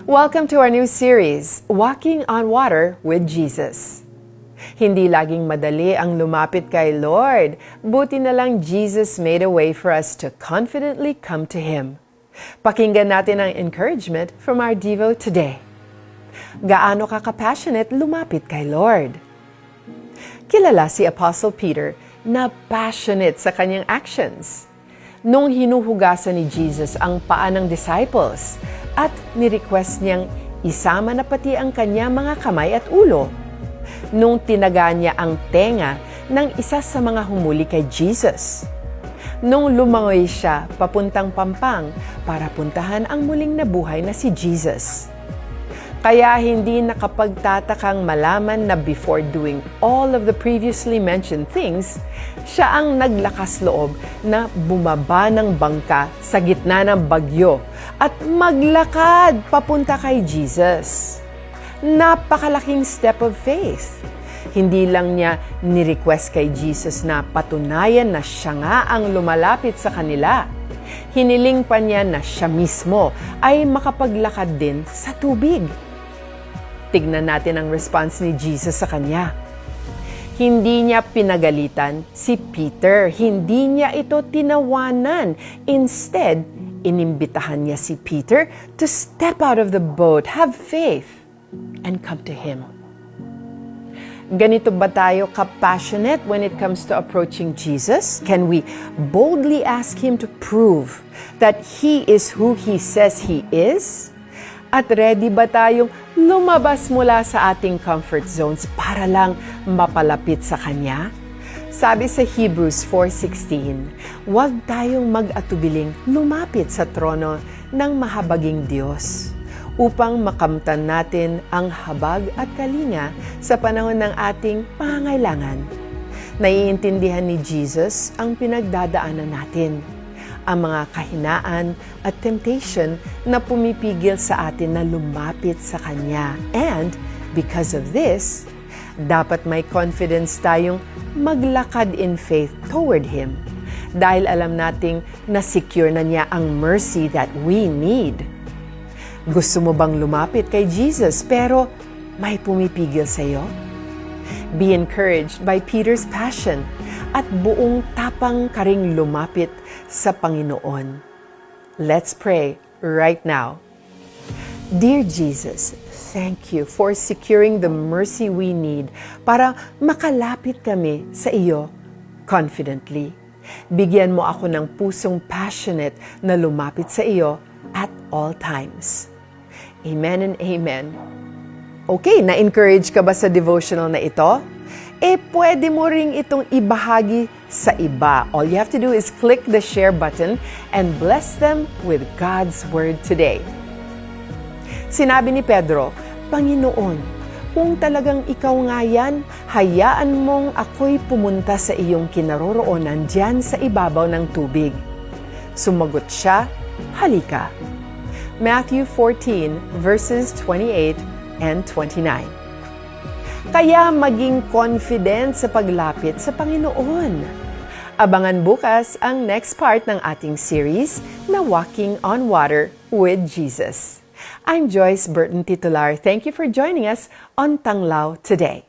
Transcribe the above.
Welcome to our new series, Walking on Water with Jesus. Hindi laging madali ang lumapit kay Lord, buti na lang Jesus made a way for us to confidently come to Him. Pakinggan natin ang encouragement from our Devo today. Gaano ka ka-passionate lumapit kay Lord? Kilala si Apostle Peter na passionate sa kanyang actions. Nung hinuhugasan ni Jesus ang paa ng disciples at ni-request niyang isama na pati ang kanyang mga kamay at ulo. Nung tinaga niya ang tenga ng isa sa mga humuli kay Jesus. Nung lumangoy siya papuntang Pampang para puntahan ang muling nabuhay na si Jesus. Kaya hindi nakapagtatakang malaman na before doing all of the previously mentioned things, siya ang naglakas loob na bumaba ng bangka sa gitna ng bagyo at maglakad papunta kay Jesus. Napakalaking step of faith. Hindi lang niya ni-request kay Jesus na patunayan na siya nga ang lumalapit sa kanila. Hiniling pa niya na siya mismo ay makapaglakad din sa tubig. Tignan natin ang response ni Jesus sa kanya. Hindi niya pinagalitan si Peter. Hindi niya ito tinawanan. Instead, inimbitahan niya si Peter to step out of the boat, have faith, and come to Him. Ganito ba tayo ka-passionate when it comes to approaching Jesus? Can we boldly ask Him to prove that He is who He says He is? At ready ba tayong lumabas mula sa ating comfort zones para lang mapalapit sa Kanya? Sabi sa Hebrews 4:16, huwag tayong mag-atubiling lumapit sa trono ng mahabaging Diyos upang makamtan natin ang habag at kalinga sa panahon ng ating pangangailangan. Naiintindihan ni Jesus ang pinagdadaanan natin, ang mga kahinaan at temptation na pumipigil sa atin na lumapit sa Kanya. And because of this, dapat may confidence tayong maglakad in faith toward Him dahil alam nating na-secure na niya ang mercy that we need. Gusto mo bang lumapit kay Jesus pero may pumipigil sa iyo? Be encouraged by Peter's passion at buong tapang ka ring lumapit sa Panginoon. Let's pray right now. Dear Jesus, thank you for securing the mercy we need para makalapit kami sa iyo confidently. Bigyan mo ako ng pusong passionate na lumapit sa iyo at all times. Amen and amen. Okay, na-encourage ka ba sa devotional na ito? Pwede mo ring itong ibahagi sa iba. All you have to do is click the share button and bless them with God's Word today. Sinabi ni Pedro, Panginoon, kung talagang ikaw nga yan, hayaan mong ako'y pumunta sa iyong kinaroroonan diyan sa ibabaw ng tubig. Sumagot siya, halika. Matthew 14 verses 28 and 29. Kaya maging confident sa paglapit sa Panginoon. Abangan bukas ang next part ng ating series na Walking on Water with Jesus. I'm Joyce Burton Titular. Thank you for joining us on Tanglaw today.